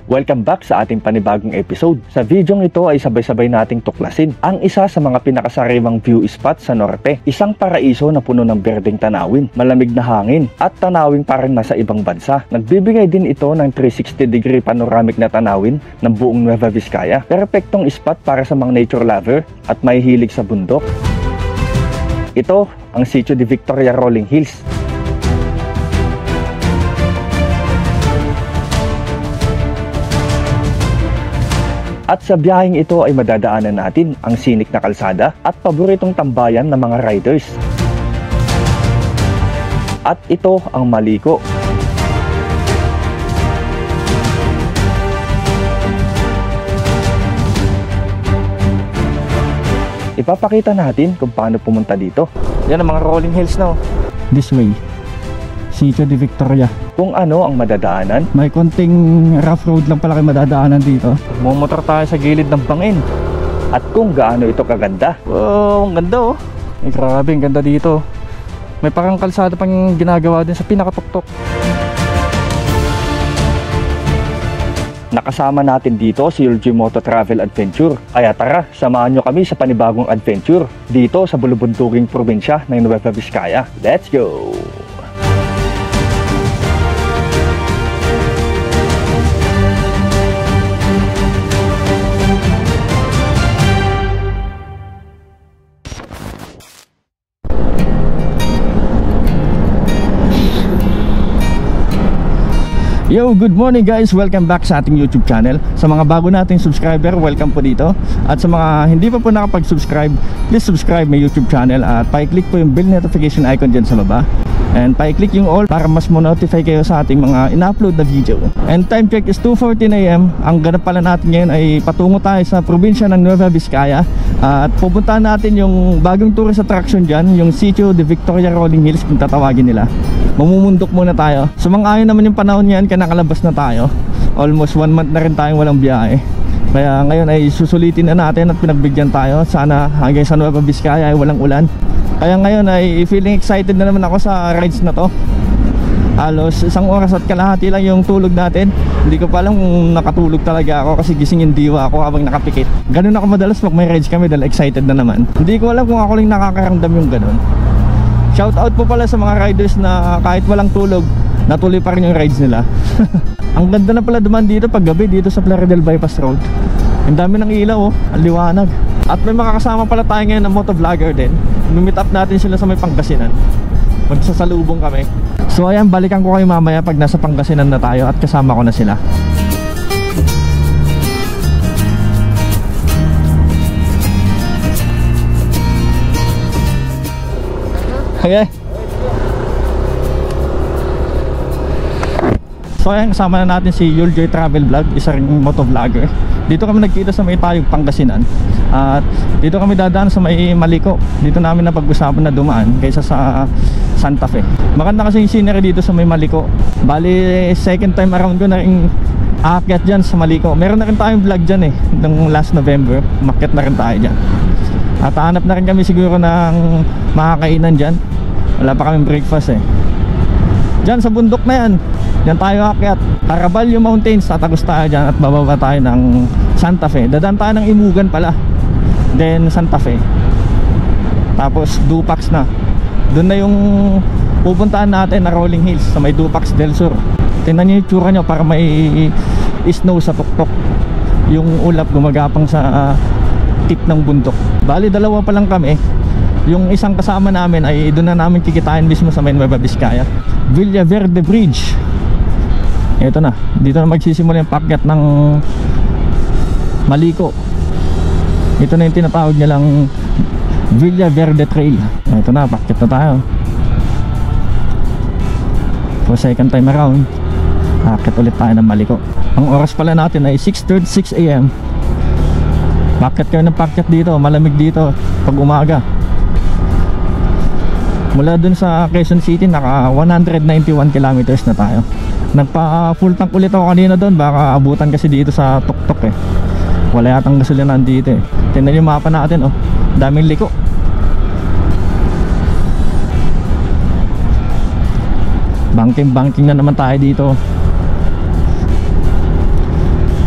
Welcome back sa ating panibagong episode. Sa videong ito ay sabay-sabay nating tuklasin ang isa sa mga pinakasariwang view spot sa norte. Isang paraiso na puno ng berdeng tanawin, malamig na hangin at tanawin parang nasa ibang bansa. Nagbibigay din ito ng 360-degree panoramic na tanawin ng buong Nueva Vizcaya. Perpektong spot para sa mga nature lover at may hilig sa bundok. Ito ang Sitio de Victoria Rolling Hills. At sa biyaheng ito ay madadaanan natin ang sinik na kalsada at paboritong tambayan ng mga riders. At ito ang Maliko. Ipapakita natin kung paano pumunta dito. Yan ang mga rolling hills na. This way, Sitio de Victoria. Kung ano ang madadaanan. May konting rough road lang pala kayo madadaanan dito. Mumotor tayo sa gilid ng bangin. At kung gaano ito kaganda. Wow, ang ganda oh. Ay, grabe, ang ganda dito. May parang kalsada pang ginagawa din sa pinakatuktok. Nakasama natin dito si Yuljoy Moto Travel Adventure. Kaya tara, samahan nyo kami sa panibagong adventure dito sa bulubuntuking probinsya ng Nueva Vizcaya. Let's go! Yo, good morning guys! Welcome back sa ating YouTube channel. Sa mga bago nating subscriber, welcome po dito. At sa mga hindi pa po nakapag-subscribe, please subscribe my YouTube channel at pa-click po yung bell notification icon dyan sa baba. And pa-click yung all para mas mo-notify kayo sa ating mga in-upload na video. And time check is 2:14 AM. Ang ganap pala natin ngayon ay patungo tayo sa probinsya ng Nueva Vizcaya. At pupuntahan natin yung bagong tourist attraction dyan, yung Sitio de Victoria Rolling Hills kung tatawagin nila. Mamumundok muna tayo. Sumang-ayon naman yung panahon yan, kaya nakalabas na tayo. Almost 1 month na rin tayong walang biyahe. Kaya ngayon ay susulitin na natin at pinagbigyan tayo. Sana hanggang sa Nueva Vizcaya ay walang ulan. Kaya ngayon ay feeling excited na naman ako sa rides na to. Halos 1 oras at kalahati lang yung tulog natin. Hindi ko pa alam kung nakatulog talaga ako kasi gising yung diwa ako habang nakapikit. Ganun ako madalas pag may rides kami dahil excited na naman. Hindi ko alam kung ako lang nakakaramdam yung ganun. Shout out po pala sa mga riders na kahit walang tulog, natuloy pa rin yung rides nila. Ang ganda na pala duman dito pag gabi dito sa Plaridel Bypass Road. Ang dami ng ilaw oh, ang liwanag. At may makakasama pala tayo ngayon na motovlogger din. Meet up natin sila sa may Pangasinan. Magsasalubong kami. So ayan, balikan ko kayo mamaya pag nasa Pangasinan na tayo at kasama ko na sila. Okay. So ayan, kasama na natin si Yuljoy Travel Vlog, isa ring motovlogger. Dito kami nagkita sa may Tayog, Pangasinan. At dito kami dadaan sa may Maliko. Dito namin napag-usapan na dumaan kaysa sa Santa Fe. Maganda kasi yung scenery dito sa may Maliko. Bali, second time around ko na rin aakyat dyan sa Maliko. Meron na rin tayong vlog dyan eh, ng last November. Umakyat na rin tayo dyan. At hanap na rin kami siguro ng makakainan dyan. Wala pa kaming breakfast eh. Diyan sa bundok na yan, diyan tayo aakyat. Caraballo Mountains, tatagos tayo dyan at bababa tayo ng Santa Fe. Dadaan tayo ng Imugan pala, then Santa Fe, tapos Dupax na. Doon na yung pupuntahan natin na Rolling Hills sa may Dupax del Sur. Tingnan nyo yung tsura nyo para may snow sa tuktok. Yung ulap gumagapang sa tip ng bundok. Bali, dalawa pa lang kami. Yung isang kasama namin ay doon na namin kikitain mismo sa may Nueva Vizcaya, Villa Verde Bridge. Ito na, dito na magsisimula yung pakyat ng Maliko. Ito na yung tinatawag nilang Villa Verde Trail. Ito na, pakyat na tayo. For second time around, pakyat ulit tayo ng Maliko. Ang oras pala natin ay 6:36 AM. Pakyat kayo ng pakyat dito, malamig dito pag umaga. Mula dun sa Quezon City, naka 191 kilometers na tayo. Nagpa full tank ulit ako kanina doon, baka abutan kasi dito sa tuktok eh. Wala yatang gasolina dito eh. Tingnan yung mapa natin oh, daming liko. Banking na naman tayo dito.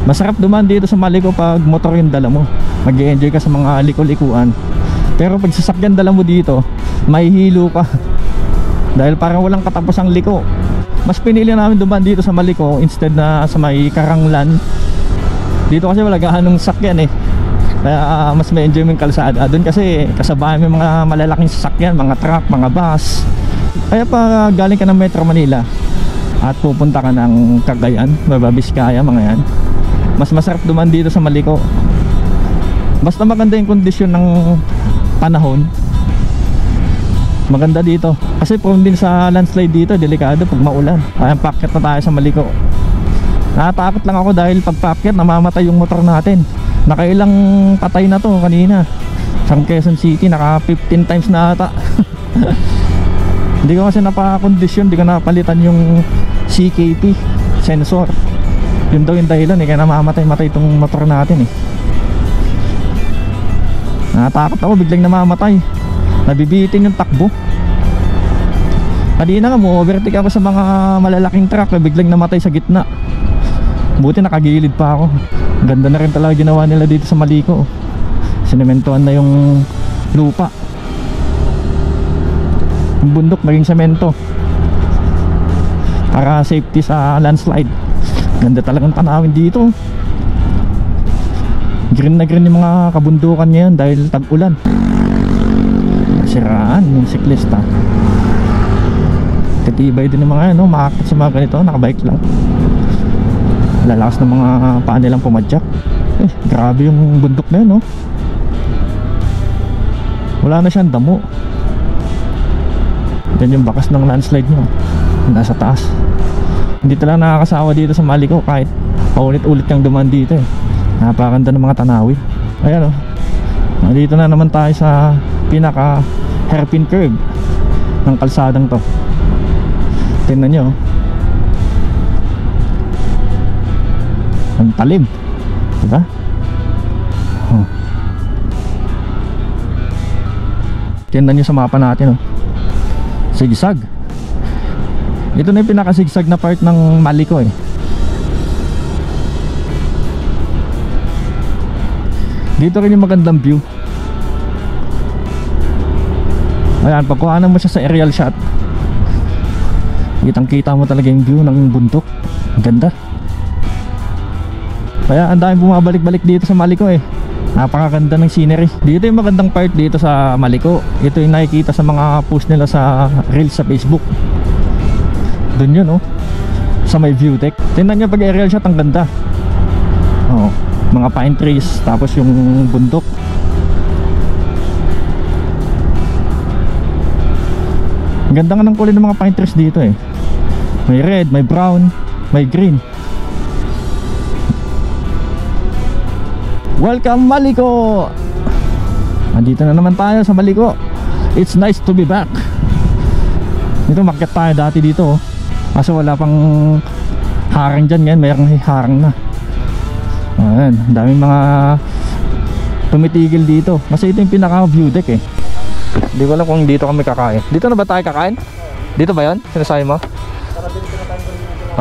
Masarap dumaan dito sa Maliko pag motor yung dala mo. Mag-i-enjoy ka sa mga liko-likuan. Pero pag sasakyan dala mo dito, mahihilo ka. Dahil parang walang katapos ang liko. Mas pinili namin dumaan dito sa Maliko instead na sa may Karanglan. Dito kasi wala gaanong sakyan eh. Kaya mas may enjoy mo yung kalsada. Doon kasi kasabayan mo yung mga malalaking sasakyan, mga truck, mga bus. Kaya pa galing ka ng Metro Manila at pupunta ka ng Cagayan, Bababiskaya, mga yan, mas masarap dumaan dito sa Maliko. Basta maganda yung kondisyon ng panahon, maganda dito. Kasi prone din sa landslide dito, delikado pag maulan. Kaya packet na tayo sa Maliko. Natatakot lang ako dahil pag packet namamatay yung motor natin. Nakailang patay na to kanina sa Quezon City, naka 15 times na ata. Hindi ko kasi napaka-kondisyon, hindi ko napalitan yung CKP sensor. Yun daw yung dahilan eh, kaya namamatay-matay itong motor natin eh. Natakot ako, biglang namamatay. Nabibitin yung takbo. Kanina nga mo overtake ako sa mga malalaking truck, biglang namatay sa gitna. Buti nakagilid pa ako. Ganda na rin talaga ginawa nila dito sa Maliko. Sinementohan na yung lupa. Yung bundok naging semento para safety sa landslide. Ganda talagang tanawin dito. Green na green yung mga kabundukan ngayon dahil tag-ulan. Siraan yung siklista. Katibay din yung mga ano, makakit sa mga ganito, nakabike lang. Lalakas ng mga paa nilang pumadyak. Grabe yung bundok na yun, no? Wala na siyang damo. Yan yung bakas ng landslide nyo, nasa taas. Hindi talaga nakakasawa dito sa Maliko kahit paulit-ulit kang dumaan dito eh. Napakaganda ng mga tanawin. Ayan o, dito na naman tayo sa pinaka hairpin curve ng kalsadang to. Tingnan nyo, ang talim, diba? Tingnan nyo sa mapa natin oh. Sigsag. Ito na yung pinakasigsag na part ng Maliko eh. Dito rin yung magandang view. Ayan, pagkuhanan mo siya sa aerial shot, kitang kita mo talaga yung view ng bundok. Ang ganda. Kaya ang daming bumabalik-balik dito sa Maliko eh. Napakaganda ng scenery. Dito yung magandang part dito sa Maliko. Ito yung nakikita sa mga post nila sa reels sa Facebook. Doon yun oh, sa may view deck. Tingnan nyo pag aerial shot, ang ganda. Oh, mga pine trees, tapos yung bundok. Ang ganda nga ng kulay ng mga pine trees dito eh. May red, may brown, may green. Welcome Maliko! Andito na naman tayo sa Maliko. It's nice to be back. Dito makyat tayo dati dito oh. Kaso wala pang harang dyan, ngayon mayroong harang na. Ayan, daming mga tumitigil dito. Kasi ito yung pinaka view deck eh. Hindi ko alam kung dito kami kakain. Dito na ba tayo kakain? Dito ba yun? Sinasabi mo?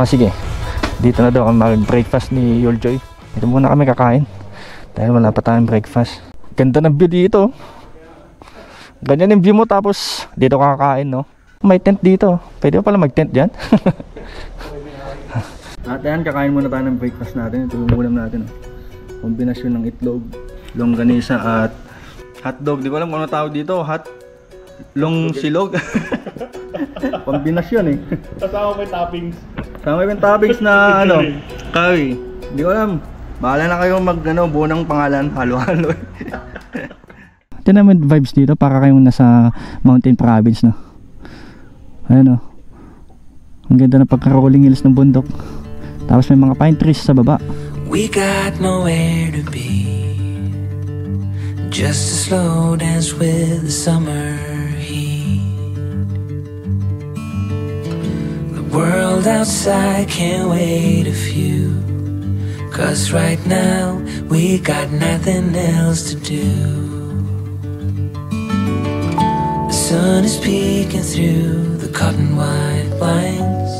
Sige. Dito na daw kami mag-breakfast ni Yoljoy. Dito muna kami kakain dahil wala pa tayong breakfast. Ganda ng view dito. Ganyan yung view mo tapos dito kakain no. May tent dito. Pwede pa pala mag-tent dyan. At yan, kakain muna tayo ng breakfast natin. Ito yung ulam natin. Kombinasyon ng itlog, longganisa at hotdog. Di ko alam kung ano tawag dito. Long silog. Kombinasyon eh. Kasama may toppings. Kasama may toppings na ano, curry. Di ko alam. Bahala na kayo buo ng pangalan. Halo-halo. Ito naman vibes dito para kayong nasa mountain province no. Ayan o, ang ganda ng pagka-rolling hills ng bundok. Tapos may mga pine trees sa baba. We got nowhere to be, just a slow dance with the summer heat. The world outside can't wait a few, 'cause right now we got nothing else to do. The sun is peeking through the cotton white blinds.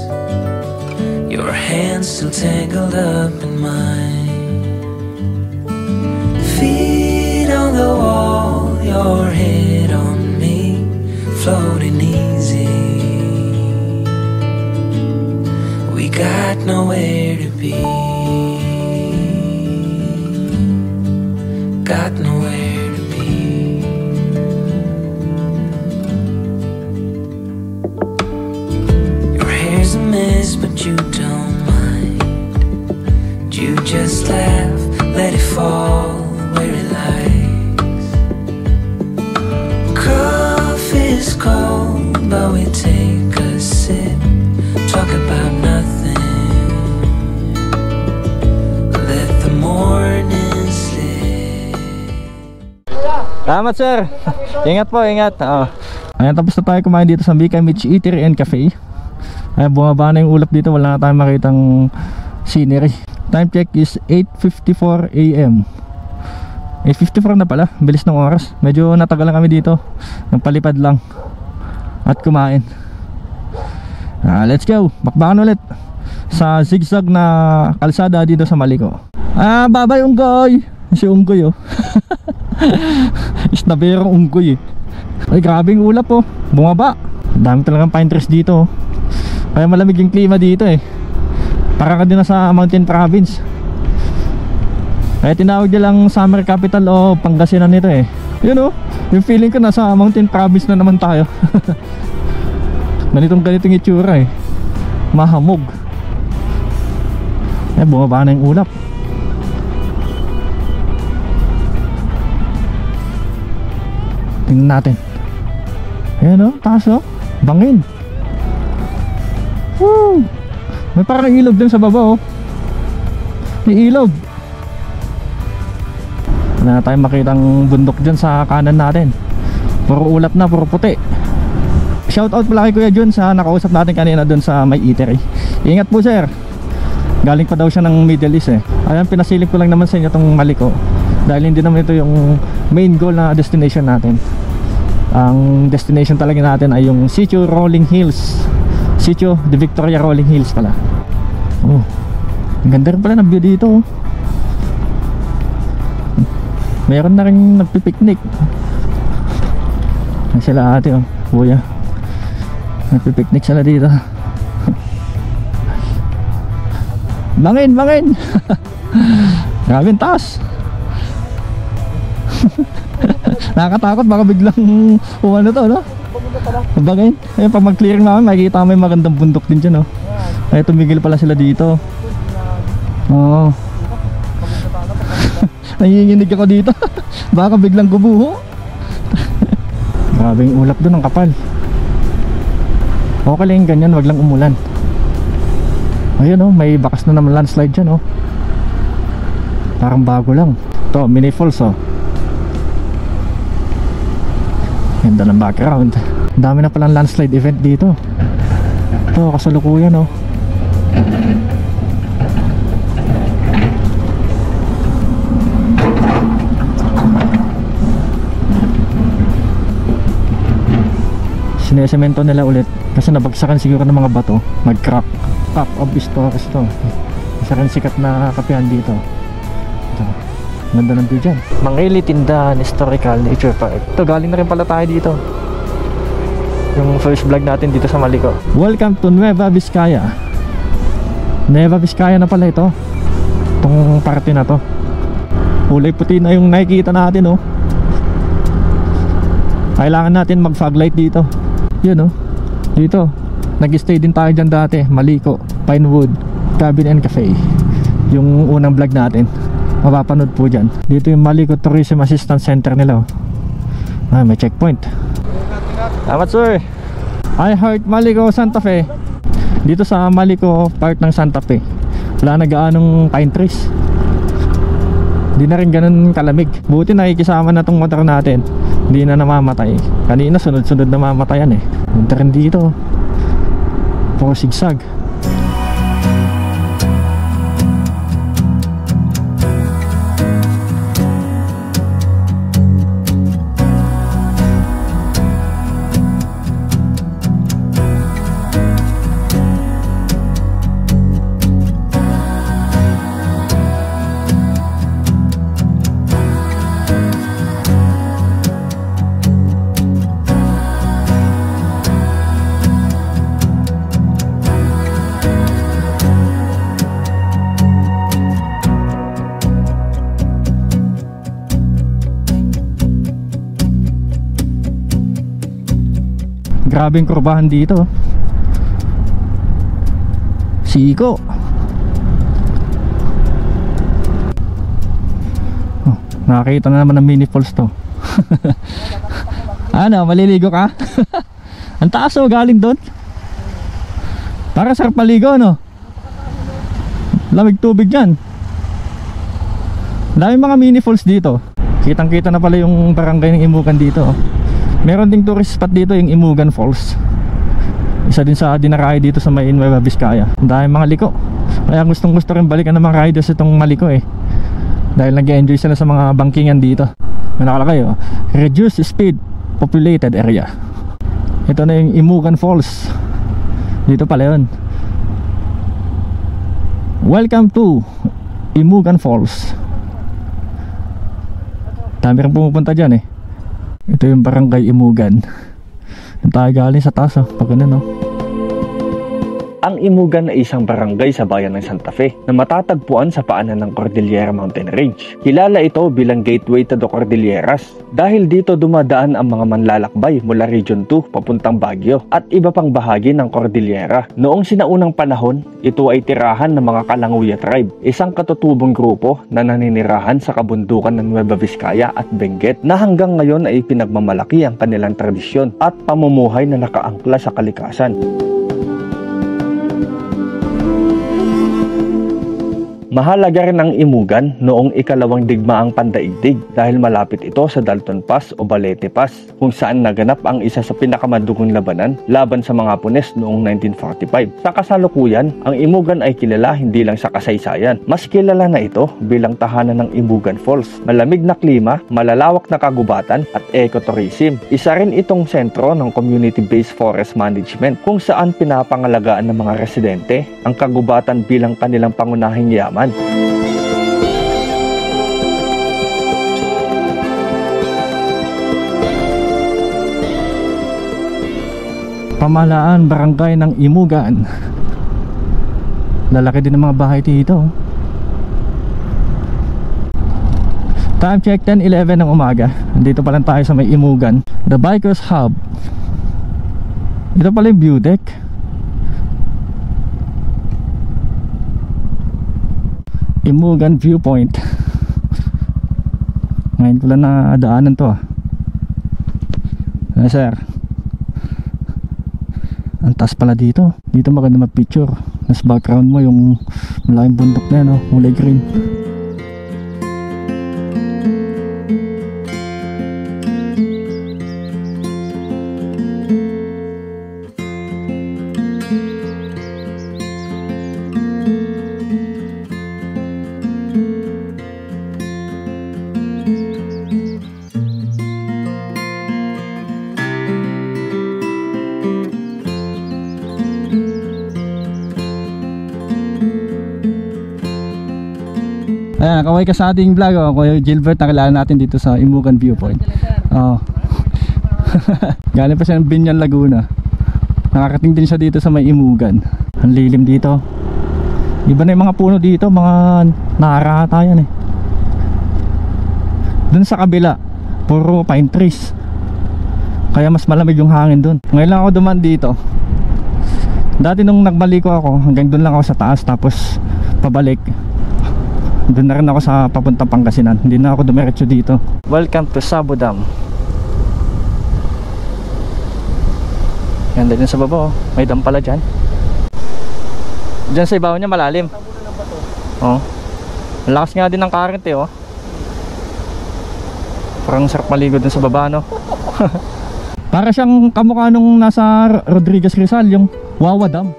Your hands still tangled up in mine. feet on the wall, your head on me, floating easy. We got nowhere to be, got nowhere to be. Your hair's a mess, but you don't mind. You just laugh, let it fall where it likes. Coffee's cold, but we take a sip, talk about nothing, let the morning slip. Salamat sir. Ingat po, ingat. Ayan, tapos na tayo kumain dito sa Bika Mitch Eatery and Cafe. Ayan, bumaba na yung ulap dito, wala na tayong makitang scenery. Time check is 8:54 AM. 8:54 na pala, bilis ng oras. Medyo natagal lang kami dito, nagpalipad lang at kumain. Let's go, bakbakan ulit sa zigzag na kalsada dito sa Maliko. Babay Unggoy. Si Unggoy oh. Isnaberong Unggoy eh. Ay, grabing ulap oh, bumaba. Dami talagang pine trees dito oh. Kaya malamig yung klima dito eh. Parang ka din na sa Mountain Province. Kaya tinawag nila lang summer capital o Pangasinan nito eh. Yun oh, yung feeling ko nasa Mountain Province na naman tayo. Ganitong itsura eh, mahamog. Eh, bumaba na yung ulap. Tingnan natin. Ayan oh, taas oh, bangin. Woo! May parang ilog din sa baba oh. May ilog. Wala na tayong makitang bundok dyan sa kanan natin. Puro ulap na, puro puti. Shoutout pala kay Kuya Jun sa nakausap natin kanina dun sa may eatery. Ingat po sir. Galing pa daw siya ng Middle East eh. Ayan, pinasilip ko lang naman sa inyo itong Maliko, dahil hindi naman ito yung main goal na destination natin. Ang destination talaga natin ay yung Sitio Rolling Hills, Sitio de Victoria Rolling Hills pala. Oh, ang ganda rin pala ng view dito oh. Meron na rin nagpipiknik. Sila ate oh, kuya, nagpipiknik sila dito. Bangin, bangin. Grabe ang taas. Nakakatakot, baka biglang umano to no? Bangin. Ayun, pag mag-clearing namin makikita may magandang bundok din dyan oh. Ay, tumigil pala sila dito. Oo. Nanginginig ako dito. Baka biglang gubuho. Grabe yung ulap doon, ang kapal. Okay lang yung ganyan, wag lang umulan. Ayun oh, may bakas na naman landslide dyan oh. Parang bago lang. Ito, mini falls oh. Ganda ng background. Ang dami na palang landslide event dito. Ito, kasalukuyan oh. Sinesemento nila ulit kasi nabagsakan siguro ng mga bato, nag-crack. Top of stories to. Isa rin sikat na kapihan dito. Ito, ganda ng view dyan. Mangili Tindahan Historical Nature Park. Ito, galing na rin pala tayo dito. Yung first vlog natin dito sa Maliko. Welcome to Nueva Vizcaya. Nueva Vizcaya na pala ito. Itong parte na to. Kulay puti na yung nakikita natin oh. Kailangan natin mag fog light dito. Yun oh, dito nag-stay din tayo dyan dati, Maliko, Pinewood Cabin and Cafe. Yung unang vlog natin, mapapanood po dyan. Dito yung Maliko Tourism Assistance Center nila oh. May checkpoint. Salamat sir. I heart Maliko Santa Fe. Dito sa Maliko part ng Santa Fe, wala na gaanong pine trees. Hindi na rin ganun kalamig. Buti nakikisama na tong motor natin, hindi na namamatay. Kanina sunod-sunod na mamatayan eh. Punta rin dito, puro sigsag. Grabe yung kurbahan dito. Siko. Oh, nakakita na naman ng mini falls to. Ano, maliligo ka? Ang taas oh, galing doon. Para sarap maligo, no? Lamig tubig yan. Dami mga mini falls dito. Kitang kita na pala yung barangay ng Imugan dito, oh. Meron ding tourist spot dito, yung Imugan Falls. Isa din sa dinaraay dito sa may Nueva Vizcaya. Ang dami mga liko. Kaya gustong gusto rin balikan ng mga riders itong Maliko eh. Dahil nag-enjoy sila sa mga bangkingan dito. May nakalagay, oh, reduce speed, populated area. Ito na yung Imugan Falls. Dito pala yun. Welcome to Imugan Falls. Dami rin pumupunta dyan eh. Ito yung barangay Imugan. Yung tayo galing sa taas, oh. Pag ganun, oh. Ang Imugan ay isang barangay sa bayan ng Santa Fe na matatagpuan sa paanan ng Cordillera Mountain Range. Kilala ito bilang gateway to the Cordilleras dahil dito dumadaan ang mga manlalakbay mula Region 2 papuntang Baguio at iba pang bahagi ng Cordillera. Noong sinaunang panahon, ito ay tirahan ng mga Kalanguya tribe, isang katutubong grupo na naninirahan sa kabundukan ng Nueva Vizcaya at Benguet na hanggang ngayon ay pinagmamalaki ang kanilang tradisyon at pamumuhay na nakaangkla sa kalikasan. Mahalaga rin ang Imugan noong ikalawang digmaang pandaigdig dahil malapit ito sa Dalton Pass o Balete Pass kung saan naganap ang isa sa pinakamadugong labanan laban sa mga Hapones noong 1945. Sa kasalukuyan, ang Imugan ay kilala hindi lang sa kasaysayan. Mas kilala na ito bilang tahanan ng Imugan Falls. Malamig na klima, malalawak na kagubatan at ecotourism. Isa rin itong sentro ng community-based forest management kung saan pinapangalagaan ng mga residente ang kagubatan bilang kanilang pangunahing yaman. Pamahalaan barangay ng Imugan. Lalaki din ng mga bahay dito. Time check 10:11 ng umaga. Dito pa lang tayo sa may Imugan, the Bikers Hub. Ito pala yung view deck. Imugan Viewpoint. Ngayon ko lang nadaanan to, ah. Sir, ang taas pala dito. Dito maganda mag-picture. Nas background mo yung malaking bundok na yan, oh, kulay green. Ayan, kaway ka sa ating vlog, oh. Kuya Gilbert, nakilala natin dito sa Imugan Viewpoint. Oh. Galing pa siya ng Binyan, Laguna. Nakakating din siya dito sa may Imugan. Ang lilim dito. Iba na yung mga puno dito, mga nakarata yan eh. Dun sa kabila, puro pine trees. Kaya mas malamig yung hangin dun. Ngayon lang ako duman dito. Dati nung nagbalik ako, hanggang dun lang ako sa taas, tapos pabalik. Doon na rin ako sa papuntang Pangasinan. Hindi na ako dumiretso dito. Welcome to Sabo Dam. Ganda din sa baba, oh. May dam pala dyan. Dyan sa ibabaw niya malalim. Oh. Malakas nga din ng current eh, oh. Parang sarap maligo dun sa baba, no? Para siyang kamukha nung nasa Rodriguez Rizal, yung Wawa Dam.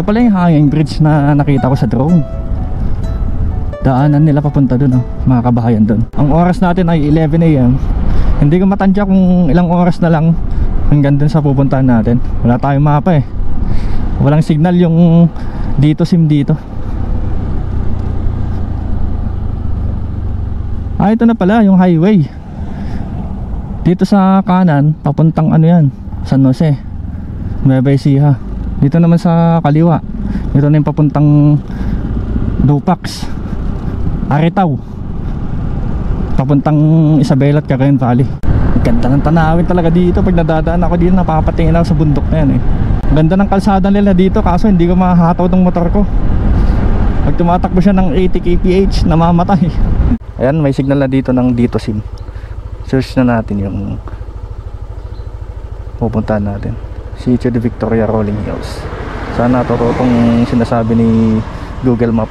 Ito pala yung hanging bridge na nakita ko sa drone. Daanan nila papunta dun, oh, mga kabahayan dun. Ang oras natin ay 11 AM. Hindi ko matansya kung ilang oras na lang hanggang dun sa pupuntahan natin. Wala tayong mapa eh. Walang signal yung dito sim dito. Ito na pala yung highway. Dito sa kanan papuntang ano yan, San Jose, Nueva Ecija. Dito naman sa kaliwa, dito na yung papuntang Dupax, Aritaw, papuntang Isabela at Cagayan Valley. Ganda ng tanawin talaga dito. Pag nadadaan ako dito, napapatingin ako sa bundok na yan eh. Ganda ng kalsada nila dito, kaso hindi ko mahataw ng motor ko. Pag tumatakbo siya ng 80 kph, namamatay. Ayan, may signal na dito ng dito sim. Search na natin yung pupuntahan natin. Sitio de Victoria, Rolling Hills. Sana totoo itong sinasabi ni Google Map.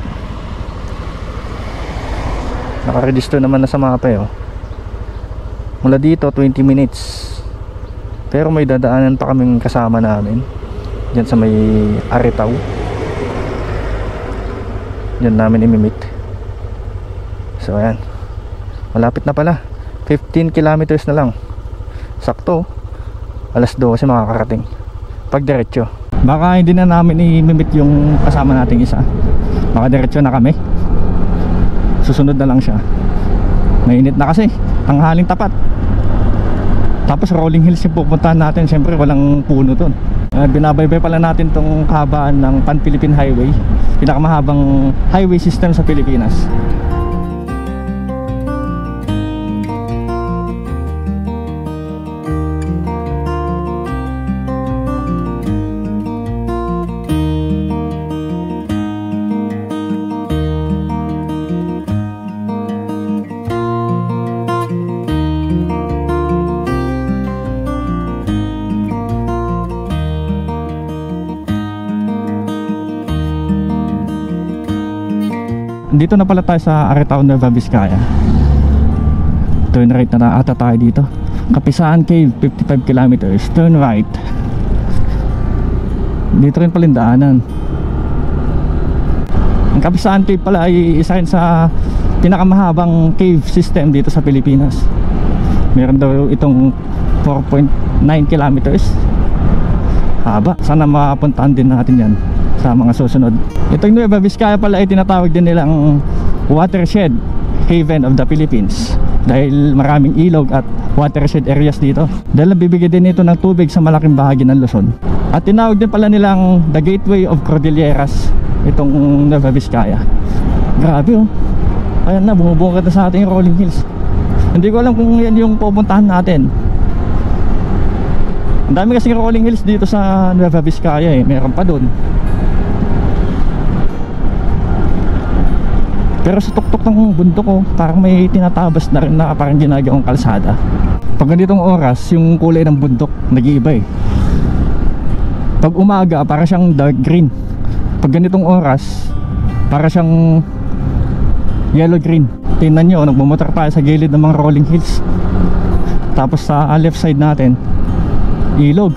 Nakaregister naman na sa mapa eh, oh. Mula dito 20 minutes. Pero may dadaanan pa kaming kasama namin diyan sa may Aritaw. Diyan namin imimit. So ayan, malapit na pala. 15 kilometers na lang. Sakto, alas 12 makakarating pag diretso. Baka hindi na namin imimit yung kasama nating isa. Baka diretso na kami, susunod na lang siya. Mainit na kasi, tanghaling tapat. Tapos Rolling Hills yung pupuntahan natin. Siyempre walang puno dun. Binabaybay pala natin tong kahabaan ng Pan-Philippine Highway, pinakamahabang highway system sa Pilipinas. Dito na pala tayo sa Aritaw, Nueva Vizcaya. Turn right na ata tayo dito. Kapisaan Cave, 55 kilometers. Turn right. Dito rin pala yung daanan. Ang Kapisaan Cave pala ay isa rin sa pinakamahabang cave system dito sa Pilipinas. Meron daw itong 4.9 kilometers. Haba. Sana mapuntahan din natin yan sa mga susunod. Itong Nueva Vizcaya pala ay tinatawag din nilang watershed haven of the Philippines dahil maraming ilog at watershed areas dito. Dahil nabibigay din ito ng tubig sa malaking bahagi ng Luzon. At tinawag din pala nilang the gateway of Cordilleras itong Nueva Vizcaya. Grabe oh. Ayan na, bumubungad na sa ating Rolling Hills. Hindi ko alam kung yan yung pupuntahan natin. Ang dami kasing Rolling Hills dito sa Nueva Vizcaya eh. Meron pa dun. Pero sa tuktok ng bundok ko, parang may tinatabas na rin na parang ginagawang kalsada. Pag ganitong oras, yung kulay ng bundok nag-iiba eh. Pag umaga, para siyang dark green. Pag ganitong oras, para siyang yellow green. Tingnan nyo, nagmumotor tayo sa gilid ng mga Rolling Hills. Tapos sa left side natin, ilog.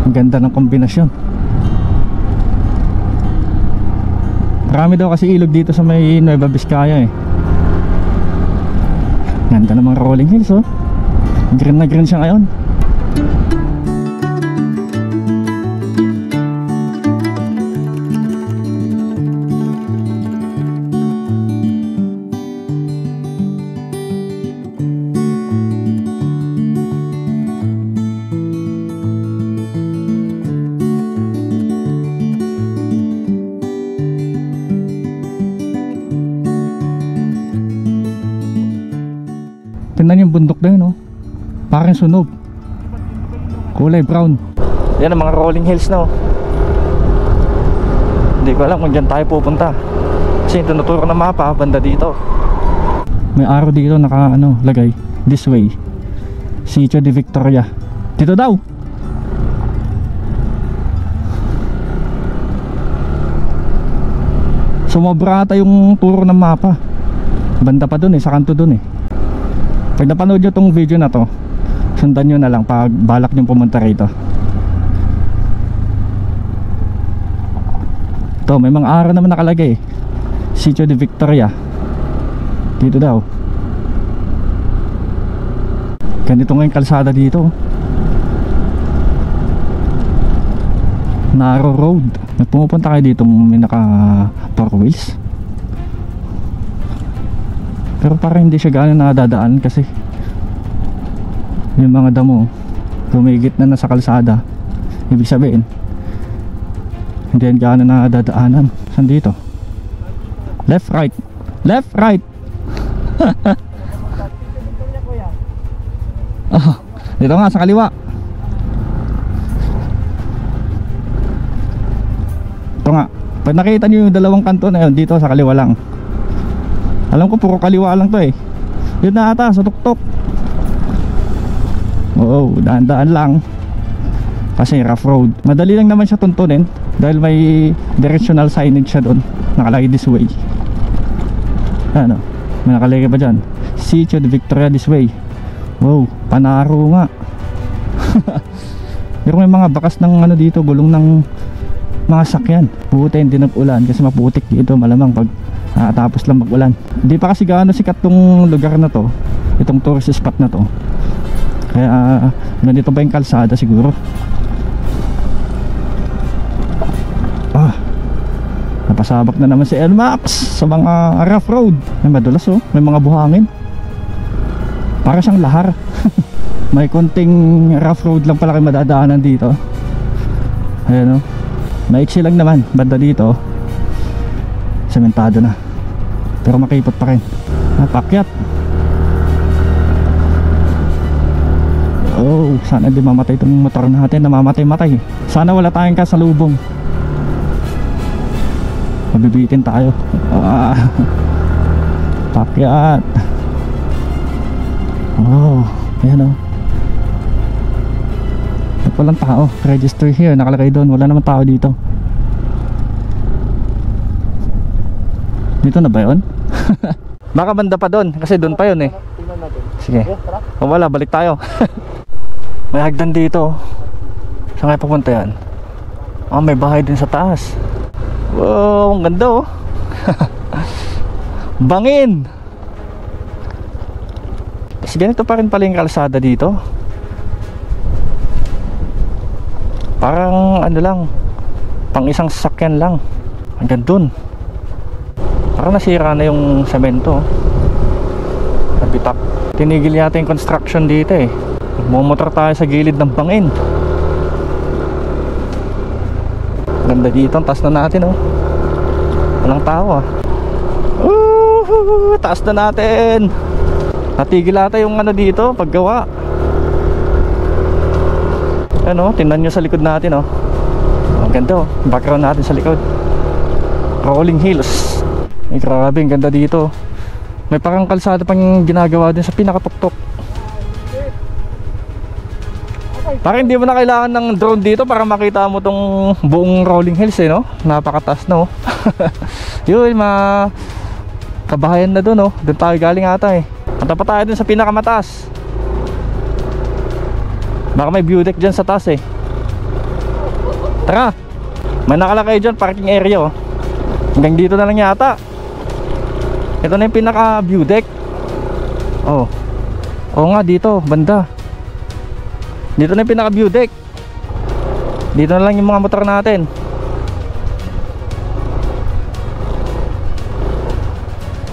Ang ganda ng kombinasyon. Marami daw kasi ilog dito sa may Nueva Vizcaya eh. Ganda ng mga Rolling Hills oh. Green na green siya ngayon. Tingnan yung bundok na yun oh. Parang sunog. Kulay brown. Yan ang mga Rolling Hills na oh. Hindi ko alam kung dyan tayo pupunta. Kasi tinuturo ng mapa banda dito. May arrow dito naka ano, lagay this way, Sitio de Victoria. Dito daw. Sumobra ata yung turo ng mapa. Banda pa dun eh, sa kanto dun eh. Pag napanood nyo tong video na to, sundan nyo na lang pag balak nyo pumunta rito. To, may mga araw naman nakalagay. Sitio de Victoria. Dito daw. Ganito nga yung kalsada dito. Narrow road. Pumupunta kayo dito, may naka 4 wheels. Pero parang hindi siya gaano nadadaan kasi yung mga damo gumigit na nasa kalsada. Ibig sabihin hindi yan gaano nadadaanan. Saan dito? Left right. Left right. Oh, dito nga sa kaliwa. Ito nga. Pag nakita nyo yung dalawang kanto na yun, dito sa kaliwa lang. Alam ko puro kaliwa lang to eh. Yun na ata sa tuktok. Oo, daan-daan lang. Kasi rough road. Madali lang naman siya tuntunin dahil may directional signage siya doon. Nakalagay this way. Ano? May nakalagay pa dyan. Sitio de Victoria this way. Wow, panaro nga. Pero may mga bakas ng ano dito, gulong ng mga sakyan. Buti hindi nag-ulan kasi maputik dito malamang pag tapos lang mag-ulan. Hindi pa kasi gaano sikat tong lugar na to, itong tourist spot na to. Kaya ganito pa yung kalsada siguro. Napasabak na naman si NMAX sa mga rough road. May madulas oh, may mga buhangin. Para siyang lahar. May konting rough road lang pala kayo madadaanan dito. Ayan oh. Maiksi lang naman, banda dito sementado na. Pero makipot pa rin. Napakyat. Oh, sana di mamatay itong motor natin. Namamatay-matay. Sana wala tayong kasalubong. Mabibitin tayo. Pakyat. Oh, ayan o. Walang tao. Register here, nakalagay doon. Wala naman tao dito. Dito na ba yun? Baka banda pa doon. Kasi doon pa yun eh. Sige. O wala, balik tayo. May hagdan dito. Saan kaya papunta yan? Oh, may bahay din sa taas. Wow, ang ganda oh. Bangin. Kasi ganito pa rin pala yung kalsada dito. Parang ano lang, pang isang sasakyan lang. Hanggang dun. Parang nasira na yung semento. Nabitak. Tinigil yata yung construction dito eh. Magmumotor tayo sa gilid ng bangin. Ganda dito, ang taas na natin oh. Walang tao ah. Taas na natin. Natigil ata yung ano dito, paggawa. Ano, tingnan nyo sa likod natin oh. Ang ganda oh, background natin sa likod. Rolling hills. Ay grabe, ang ganda dito. May parang kalsada pang ginagawa din sa pinakatuktok. Parang hindi mo na kailangan ng drone dito para makita mo tong buong rolling hills eh no. Napakataas no. Yun, kabahayan na dun oh. Doon tayo galing ata eh. Punta pa tayo dun sa pinakamataas. Baka may view deck dyan sa taas eh. Tara. May nakalagay dyan, parking area oh. Hanggang dito na lang yata. Ito na yung pinaka view deck. Oh. Oo nga dito, banda. Dito na yung pinaka view deck. Dito na lang yung mga motor natin.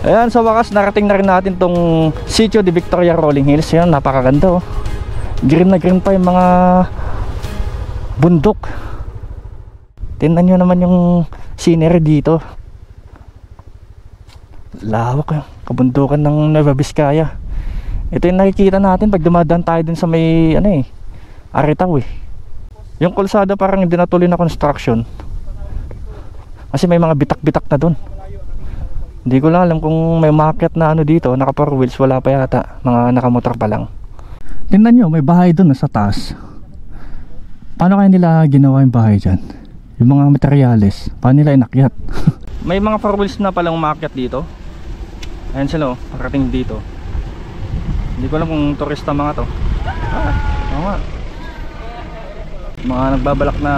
Ayan, sa wakas narating na rin natin tong Sitio de Victoria Rolling Hills. Ayan, napakaganda oh. Green na green pa yung mga bundok. Tingnan nyo naman yung scenery dito. Lawak yung kabundukan ng Nueva Vizcaya. Ito yung nakikita natin pag dumadaan tayo dun sa may ano eh, Aritaw eh. Yung kalsada parang hindi natuloy na construction kasi may mga bitak-bitak na dun. Hindi ko lang alam kung may market na ano dito, naka 4 wheels, wala pa yata, mga nakamotor pa lang. Tingnan nyo, may bahay dun sa taas. Paano kaya nila ginawa yung bahay dyan? Yung mga materyales, paano nila inakyat? May mga 4 wheels na palang umakyat dito. Ayan sila oh, parating dito. Hindi ko alam kung turista mga to. Oo nga. Mga nagbabalak na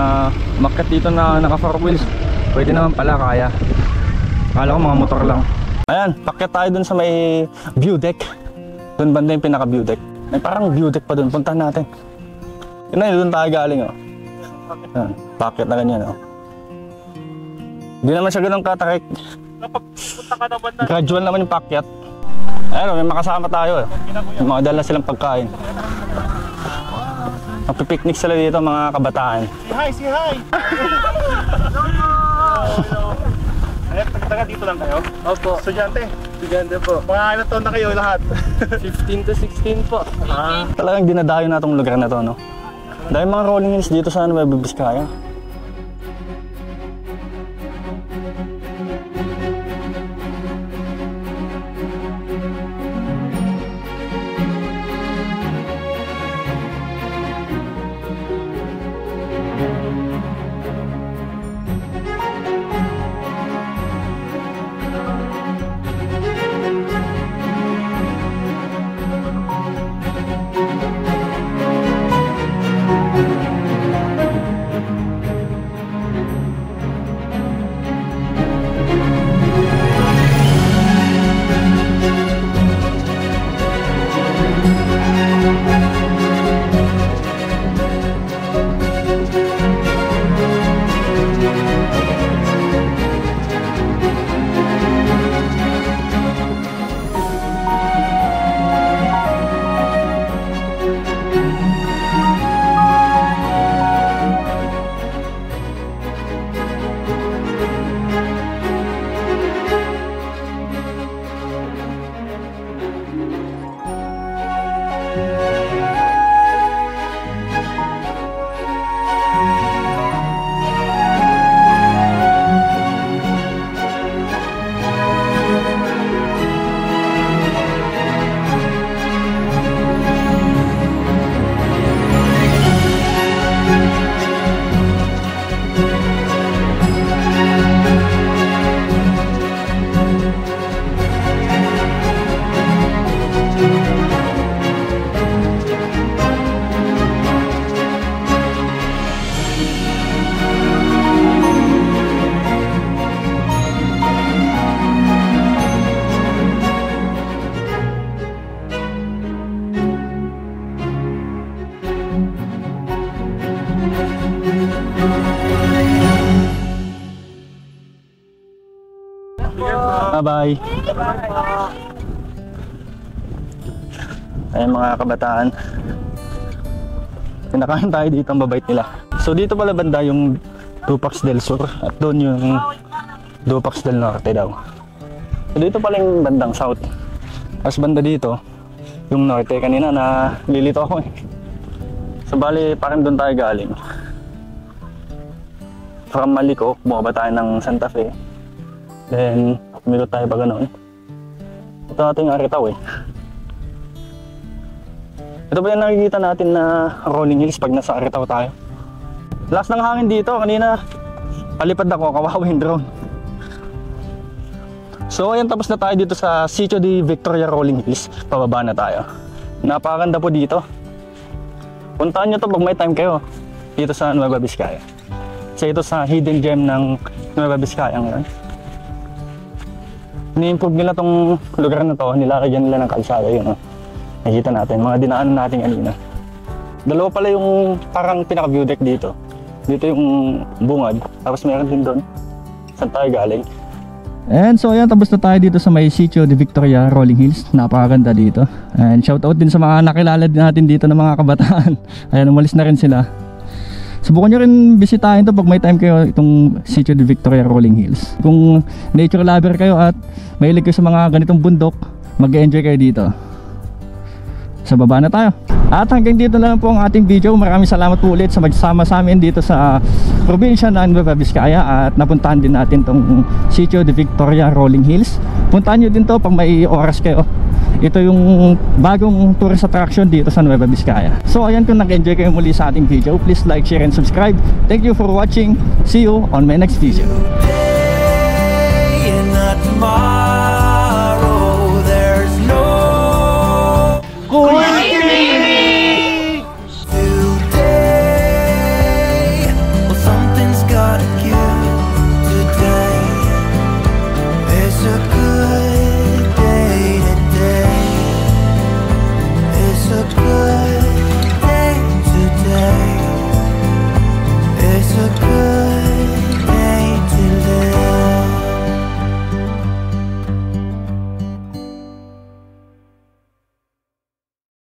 umakyat dito na naka 4 wheels. Pwede naman pala, kaya. Akala ko mga motor lang. Ayan, pakyat tayo dun sa may view deck. Dun banda yung pinaka view deck. May parang view deck pa dun, puntahan natin. Yun na, dun tayo galing oh. Ayan, pakyat na ganyan oh. Hindi naman siya ganun katarik. Gradual naman yung pakyat. Ayan, may makasama tayo eh. May mga dala silang pagkain. Magpipiknik sila dito mga kabataan. Si hi! Taga dito lang kayo? Opo. Estudyante? Estudyante po. Mga ilang taon na kayo lahat? 15 to 16 po. Talagang dinadayo na itong lugar na to, no? Dahil mga rolling hills dito sa Nueva Vizcaya. Bye-bye. Ayan mga kabataan. Pinakain tayo dito, ang babait nila. So dito pala banda yung Dupax del Sur at doon yung Dupax del Norte daw. So dito pala yung bandang south. As banda dito, yung norte. Kanina na lilito ako eh. So bali parang doon tayo galing. From Maliko, bumaba tayo ng Santa Fe. Then umilot tayo pa gano'n. Ito natin yung Aritaw eh. Ito ba yung nakikita natin na rolling hills pag nasa Aritaw tayo? Last ng hangin dito, kanina palipad ako, kawawa yung drone. So ayan, tapos na tayo dito sa Sitio de Victoria Rolling Hills. Pababa na tayo. Napakaganda po dito. Puntahan nyo to pag may time kayo dito sa Nueva Vizcaya. Kasi ito sa hidden gem ng Nueva Vizcaya ngayon. Ni-improve nila tong lugar na to, nilakagyan nila ng kalsada yun. Nakikita natin, mga dinaanan natin kanina. Dalawa pala yung parang pinaka-view deck dito. Dito yung bungad, tapos meron din doon. Saan tayo galing? And so ayan, tapos na tayo dito sa may Sitio de Victoria Rolling Hills. Napakaganda dito. And shoutout din sa mga nakilala din natin dito ng mga kabataan. Ayan, umalis na rin sila. Subukan nyo rin bisitahin to pag may time kayo, itong Sitio de Victoria Rolling Hills. Kung nature lover kayo at mahilig kayo sa mga ganitong bundok, mag-enjoy kayo dito. Sa baba na tayo. At hanggang dito na lang po ang ating video. Maraming salamat po ulit sa magsama sa amin dito sa probinsya ng Nueva Vizcaya. At napuntahan din natin itong Sitio de Victoria Rolling Hills. Puntahan nyo din to pag may oras kayo. Ito yung bagong tourist attraction dito sa Nueva Vizcaya. So ayan, kung nag-enjoy kayo muli sa ating video, please like, share, and subscribe. Thank you for watching. See you on my next video. Tomorrow, there's no